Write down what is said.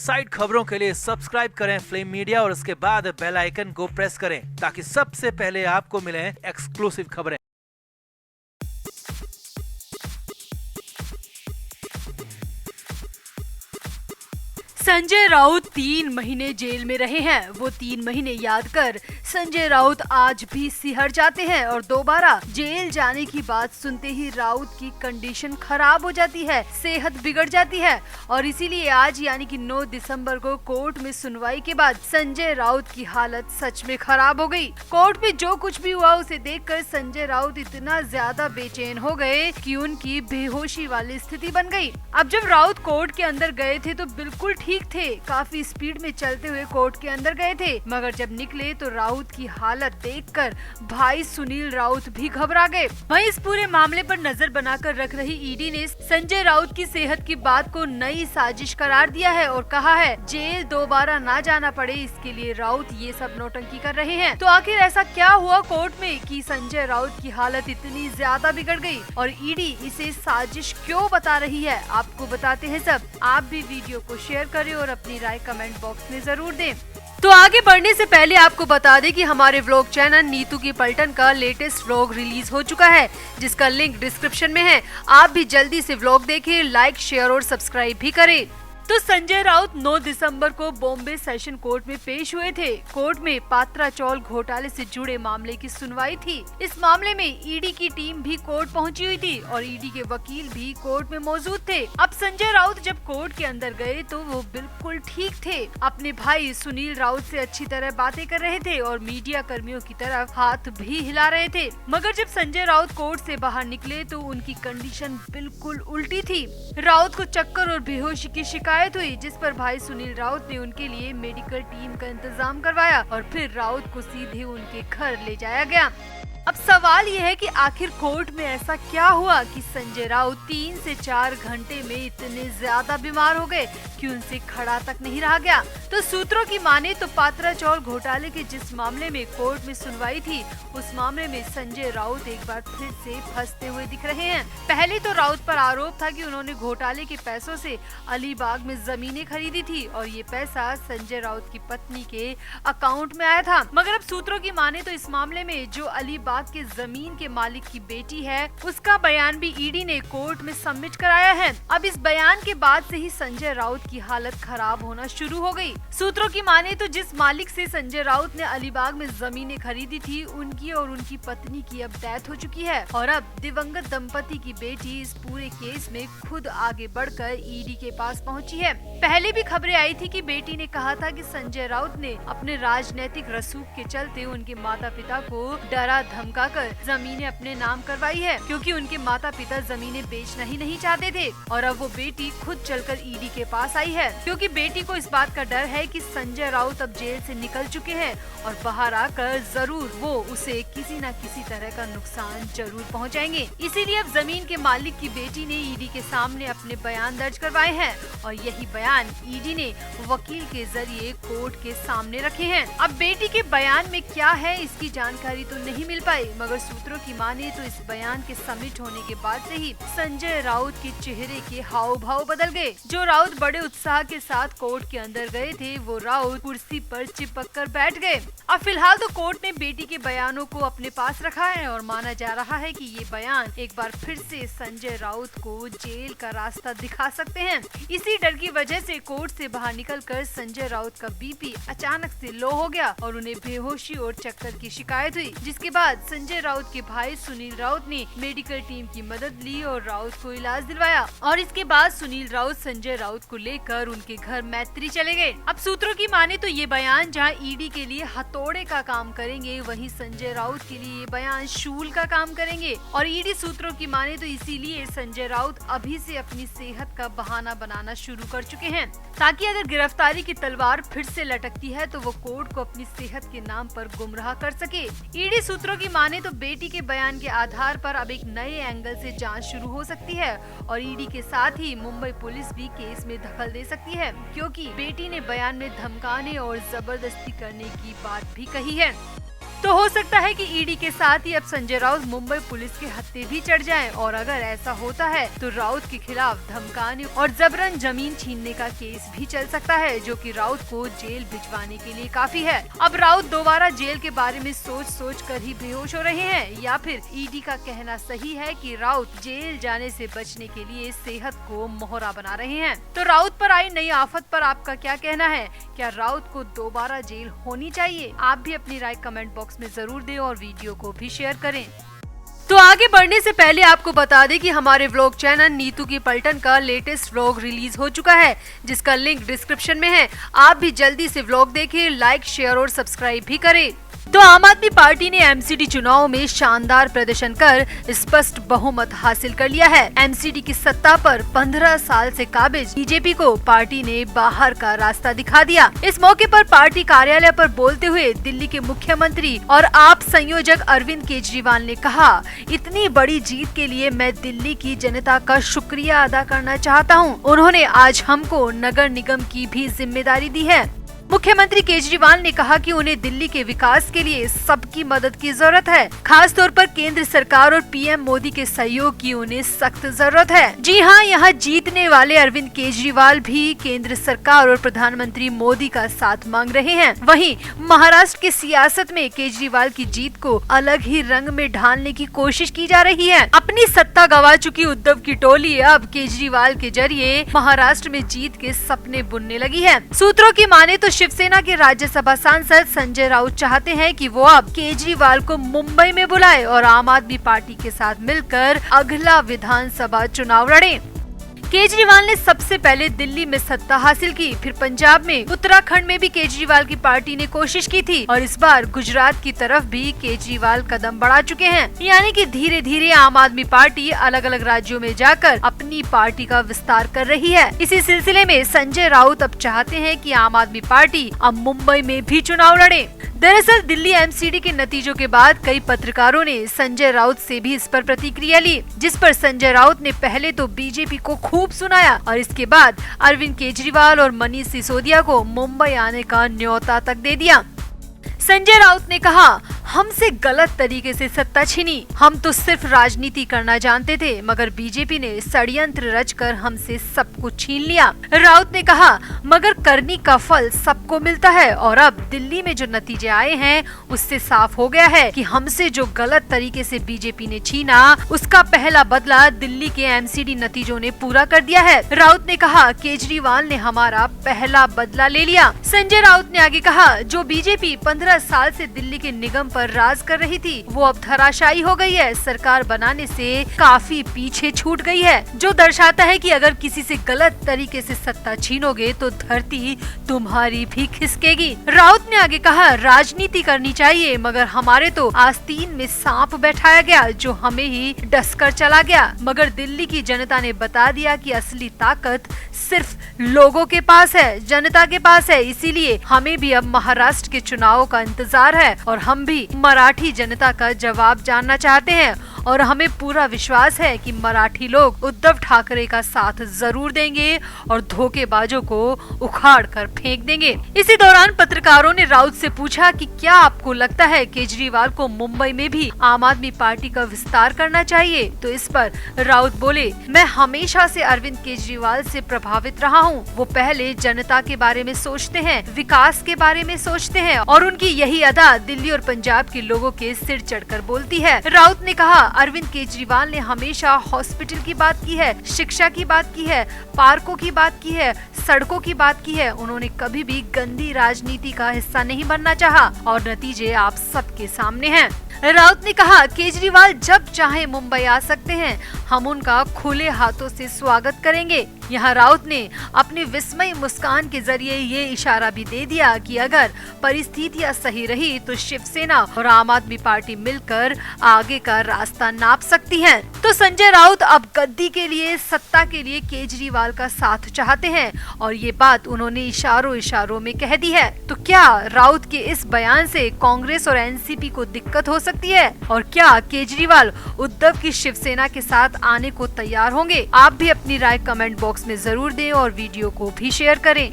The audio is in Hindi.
साइड खबरों के लिए सब्सक्राइब करें फ्लेम मीडिया और उसके बाद बेल आइकन को प्रेस करें ताकि सबसे पहले आपको मिले एक्सक्लूसिव खबरें। संजय राउत 3 महीने जेल में रहे हैं। वो 3 महीने याद कर संजय राउत आज भी सिहर जाते हैं और दोबारा जेल जाने की बात सुनते ही राउत की कंडीशन खराब हो जाती है, सेहत बिगड़ जाती है और इसीलिए आज यानी कि 9 दिसंबर को कोर्ट में सुनवाई के बाद संजय राउत की हालत सच में खराब हो गई। कोर्ट में जो कुछ भी हुआ उसे देखकर संजय राउत इतना ज्यादा बेचैन हो गए कि उनकी बेहोशी वाली स्थिति बन गई। अब जब राउत कोर्ट के अंदर गए थे तो बिल्कुल ठीक थे, काफी स्पीड में चलते हुए कोर्ट के अंदर गए थे, मगर जब निकले तो राउत की हालत देखकर भाई सुनील राउत भी घबरा गए। वहीं इस पूरे मामले पर नजर बनाकर रख रही ईडी ने संजय राउत की सेहत की बात को नई साजिश करार दिया है और कहा है जेल दोबारा ना जाना पड़े, इसके लिए राउत ये सब नौटंकी कर रहे हैं। तो आखिर ऐसा क्या हुआ कोर्ट में कि संजय राउत की हालत इतनी ज्यादा बिगड़ गई और ईडी इसे साजिश क्यों बता रही है, आपको बताते हैं सब। आप भी वीडियो को शेयर करें और अपनी राय कमेंट बॉक्स में जरूर दें। तो आगे बढ़ने से पहले आपको बता दें कि हमारे व्लॉग चैनल नीतू की पलटन का लेटेस्ट व्लॉग रिलीज हो चुका है, जिसका लिंक डिस्क्रिप्शन में है। आप भी जल्दी से व्लॉग देखें, लाइक शेयर और सब्सक्राइब भी करें। तो संजय राउत 9 दिसंबर को बॉम्बे सेशन कोर्ट में पेश हुए थे। कोर्ट में पात्रा चौल घोटाले से जुड़े मामले की सुनवाई थी। इस मामले में ईडी की टीम भी कोर्ट पहुंची हुई थी और ईडी के वकील भी कोर्ट में मौजूद थे। अब संजय राउत जब कोर्ट के अंदर गए तो वो बिल्कुल ठीक थे, अपने भाई सुनील राउत से अच्छी तरह बातें कर रहे थे और मीडिया कर्मियों की तरफ हाथ भी हिला रहे थे। मगर जब संजय राउत कोर्ट से बाहर निकले तो उनकी कंडीशन बिल्कुल उल्टी थी। राउत को चक्कर और बेहोशी की शिकायत हुई, जिस पर भाई सुनील राउत ने उनके लिए मेडिकल टीम का इंतजाम करवाया और फिर राउत को सीधे उनके घर ले जाया गया। अब सवाल ये है कि आखिर कोर्ट में ऐसा क्या हुआ कि संजय राउत 3 से 4 घंटे में इतने ज्यादा बीमार हो गए कि उनसे खड़ा तक नहीं रहा गया। तो सूत्रों की माने तो पात्रा चौल घोटाले के जिस मामले में कोर्ट में सुनवाई थी, उस मामले में संजय राउत एक बार फिर से फंसते हुए दिख रहे हैं। पहले तो राउत पर आरोप था कि उन्होंने घोटाले के पैसों से अलीबाग में जमीनें खरीदी थी और ये पैसा संजय राउत की पत्नी के अकाउंट में आया था। मगर अब सूत्रों की माने तो इस मामले में जो अलीबाग के जमीन के मालिक की बेटी है, उसका बयान भी ईडी ने कोर्ट में सबमिट कराया है। अब इस बयान के बाद से ही संजय राउत की हालत खराब होना शुरू हो गई। सूत्रों की माने तो जिस मालिक से संजय राउत ने अलीबाग में जमीनें खरीदी थी, उनकी और उनकी पत्नी की अब डेथ हो चुकी है और अब दिवंगत दंपति की बेटी इस पूरे केस में खुद आगे बढ़कर ईडी के पास पहुंची है। पहले भी खबरें आई थी कि बेटी ने कहा था कि संजय राउत ने अपने राजनीतिक रसूख के चलते उनके माता पिता को डरा धमकाकर जमीनें अपने नाम करवाई है, क्योंकि उनके माता पिता जमीनें बेचना ही नहीं चाहते थे। और अब वो बेटी खुद चलकर ईडी के पास आई है, क्योंकि बेटी को इस बात का डर है कि संजय राउत अब जेल से निकल चुके हैं और बाहर आकर जरूर वो उसे किसी न किसी तरह का नुकसान जरूर पहुंचाएंगे। इसीलिए अब जमीन के मालिक की बेटी ने ईडी के सामने अपने बयान दर्ज करवाए हैं और यही बयान ईडी ने वकील के जरिए कोर्ट के सामने रखे हैं। अब बेटी के बयान में क्या है इसकी जानकारी तो नहीं मिल पाई, मगर सूत्रों की माने तो इस बयान के सबमिट होने के बाद से ही संजय राउत के चेहरे के हाव भाव बदल गए। जो राउत बड़े उत्साह के साथ कोर्ट के अंदर गए थे, वो राउत कुर्सी पर चिपक कर बैठ गए। अब फिलहाल तो कोर्ट ने बेटी के बयानों को अपने पास रखा है और माना जा रहा है कि ये बयान एक बार फिर से संजय राउत को जेल का रास्ता दिखा सकते हैं। इसी डर की वजह से कोर्ट से बाहर निकलकर संजय राउत का बीपी अचानक से लो हो गया और उन्हें बेहोशी और चक्कर की शिकायत हुई, जिसके बाद संजय राउत के भाई सुनील राउत ने मेडिकल टीम की मदद ली और राउत को इलाज दिलवाया और इसके बाद सुनील राउत संजय राउत को लेकर उनके घर मैत्री चले गए। अब सूत्रों की माने तो ये बयान जहां ईडी के लिए हथौड़े का काम करेंगे, वहीं संजय राउत के लिए ये बयान शूल का काम करेंगे और ईडी सूत्रों की माने तो इसीलिए संजय राउत अभी से अपनी सेहत का बहाना बनाना शुरू कर चुके हैं, ताकि अगर गिरफ्तारी की तलवार फिर से लटकती है तो वो कोर्ट को अपनी सेहत के नाम पर गुमराह कर सके। ईडी सूत्रों की माने तो बेटी के बयान के आधार पर अब एक नए एंगल से जांच शुरू हो सकती है और ईडी के साथ ही मुंबई पुलिस भी केस में दखल दे सकती है, क्योंकि बेटी ने बयान में धमकाने और जबरदस्ती करने की बात भी कही है। तो हो सकता है कि ईडी के साथ ही अब संजय राउत मुंबई पुलिस के हत्थे भी चढ़ जाएं और अगर ऐसा होता है तो राउत के खिलाफ धमकाने और जबरन जमीन छीनने का केस भी चल सकता है, जो कि राउत को जेल भिजवाने के लिए काफी है। अब राउत दोबारा जेल के बारे में सोच कर ही बेहोश हो रहे हैं, या फिर ईडी का कहना सही है कि राउत जेल जाने से बचने के लिए सेहत को मोहरा बना रहे हैं। तो राउत पर आई नई आफत पर आपका क्या कहना है? क्या राउत को दोबारा जेल होनी चाहिए? आप भी अपनी राय कमेंट बॉक्स में जरूर दें और वीडियो को भी शेयर करें। तो आगे बढ़ने से पहले आपको बता दें कि हमारे व्लॉग चैनल नीतू की पलटन का लेटेस्ट व्लॉग रिलीज हो चुका है, जिसका लिंक डिस्क्रिप्शन में है। आप भी जल्दी से व्लॉग देखें, लाइक, शेयर और सब्सक्राइब भी करें। तो आम आदमी पार्टी ने एमसीडी चुनाव में शानदार प्रदर्शन कर स्पष्ट बहुमत हासिल कर लिया है। एमसीडी की सत्ता पर 15 साल से काबिज बीजेपी को पार्टी ने बाहर का रास्ता दिखा दिया। इस मौके पर पार्टी कार्यालय पर बोलते हुए दिल्ली के मुख्यमंत्री और आप संयोजक अरविंद केजरीवाल ने कहा, इतनी बड़ी जीत के लिए मैं दिल्ली की जनता का शुक्रिया अदा करना चाहता हूँ। उन्होंने आज हमको नगर निगम की भी जिम्मेदारी दी है। मुख्यमंत्री केजरीवाल ने कहा कि उन्हें दिल्ली के विकास के लिए सबकी मदद की जरूरत है, खास तौर पर केंद्र सरकार और पीएम मोदी के सहयोग की उन्हें सख्त जरूरत है। जी हां, यहाँ जीतने वाले अरविंद केजरीवाल भी केंद्र सरकार और प्रधानमंत्री मोदी का साथ मांग रहे हैं। वहीं महाराष्ट्र की सियासत में केजरीवाल की जीत को अलग ही रंग में ढालने की कोशिश की जा रही है। अपनी सत्ता गंवा चुकी उद्धव की टोली अब केजरीवाल के जरिए महाराष्ट्र में जीत के सपने बुनने लगी है। सूत्रों की माने तो शिवसेना के राज्यसभा सांसद संजय राउत चाहते हैं कि वो अब केजरीवाल को मुंबई में बुलाए और आम आदमी पार्टी के साथ मिलकर अगला विधानसभा चुनाव लड़ें। केजरीवाल ने सबसे पहले दिल्ली में सत्ता हासिल की, फिर पंजाब में, उत्तराखंड में भी केजरीवाल की पार्टी ने कोशिश की थी और इस बार गुजरात की तरफ भी केजरीवाल कदम बढ़ा चुके हैं। यानी कि धीरे धीरे आम आदमी पार्टी अलग अलग राज्यों में जाकर अपनी पार्टी का विस्तार कर रही है। इसी सिलसिले में संजय राउत अब चाहते हैं कि आम आदमी पार्टी अब मुंबई में भी चुनाव लड़े। दरअसल दिल्ली एमसीडी के नतीजों के बाद कई पत्रकारों ने संजय राउत से भी इस पर प्रतिक्रिया ली, जिस पर संजय राउत ने पहले तो बीजेपी को खूब सुनाया और इसके बाद अरविंद केजरीवाल और मनीष सिसोदिया को मुंबई आने का न्योता तक दे दिया। संजय राउत ने कहा, हमसे गलत तरीके से सत्ता छीनी, हम तो सिर्फ राजनीति करना जानते थे, मगर बीजेपी ने षड्यंत्र रचकर हमसे सब कुछ छीन लिया। राउत ने कहा, मगर करनी का फल सबको मिलता है और अब दिल्ली में जो नतीजे आए हैं उससे साफ हो गया है कि हमसे जो गलत तरीके से बीजेपी ने छीना उसका पहला बदला दिल्ली के एमसीडी नतीजों ने पूरा कर दिया है। राउत ने कहा, केजरीवाल ने हमारा पहला बदला ले लिया। संजय राउत ने आगे कहा, जो बीजेपी 15 साल से दिल्ली के निगम पर राज कर रही थी वो अब धराशायी हो गई है, सरकार बनाने से काफी पीछे छूट गई है, जो दर्शाता है कि अगर किसी से गलत तरीके से सत्ता छीनोगे तो धरती तुम्हारी भी खिसकेगी। राउत ने आगे कहा, राजनीति करनी चाहिए मगर हमारे तो आस्तीन में सांप बैठाया गया जो हमें ही डसकर चला गया, मगर दिल्ली की जनता ने बता दिया कि असली ताकत सिर्फ लोगों के पास है, जनता के पास है। इसीलिए हमें भी अब महाराष्ट्र के चुनाव का इंतजार है और हम भी मराठी जनता का जवाब जानना चाहते हैं और हमें पूरा विश्वास है कि मराठी लोग उद्धव ठाकरे का साथ जरूर देंगे और धोखेबाजों को उखाड़ कर फेंक देंगे। इसी दौरान पत्रकारों ने राउत से पूछा कि क्या आपको लगता है केजरीवाल को मुंबई में भी आम आदमी पार्टी का विस्तार करना चाहिए? तो इस पर राउत बोले, मैं हमेशा से अरविंद केजरीवाल से प्रभावित रहा हूँ। वो पहले जनता के बारे में सोचते हैं, विकास के बारे में सोचते हैं और उनकी यही अदा दिल्ली और पंजाब के लोगों के सिर चढ़कर बोलती है। राउत ने कहा, अरविंद केजरीवाल ने हमेशा हॉस्पिटल की बात की है, शिक्षा की बात की है, पार्कों की बात की है, सड़कों की बात की है। उन्होंने कभी भी गंदी राजनीति का हिस्सा नहीं बनना चाहा और नतीजे आप सबके सामने हैं। राउत ने कहा, केजरीवाल जब चाहे मुंबई आ सकते हैं, हम उनका खुले हाथों से स्वागत करेंगे। यहाँ राउत ने अपनी विस्मय मुस्कान के जरिए ये इशारा भी दे दिया कि अगर परिस्थितियां सही रही तो शिवसेना और आम आदमी पार्टी मिलकर आगे का रास्ता नाप सकती हैं। तो संजय राउत अब गद्दी के लिए, सत्ता के लिए केजरीवाल का साथ चाहते हैं और ये बात उन्होंने इशारों में कह दी है। तो क्या राउत के इस बयान से कांग्रेस और एनसीपी को दिक्कत हो सकती है और क्या केजरीवाल उद्धव की शिवसेना के साथ आने को तैयार होंगे? आप भी अपनी राय कमेंट बॉक्स में जरूर दें और वीडियो को भी शेयर करें।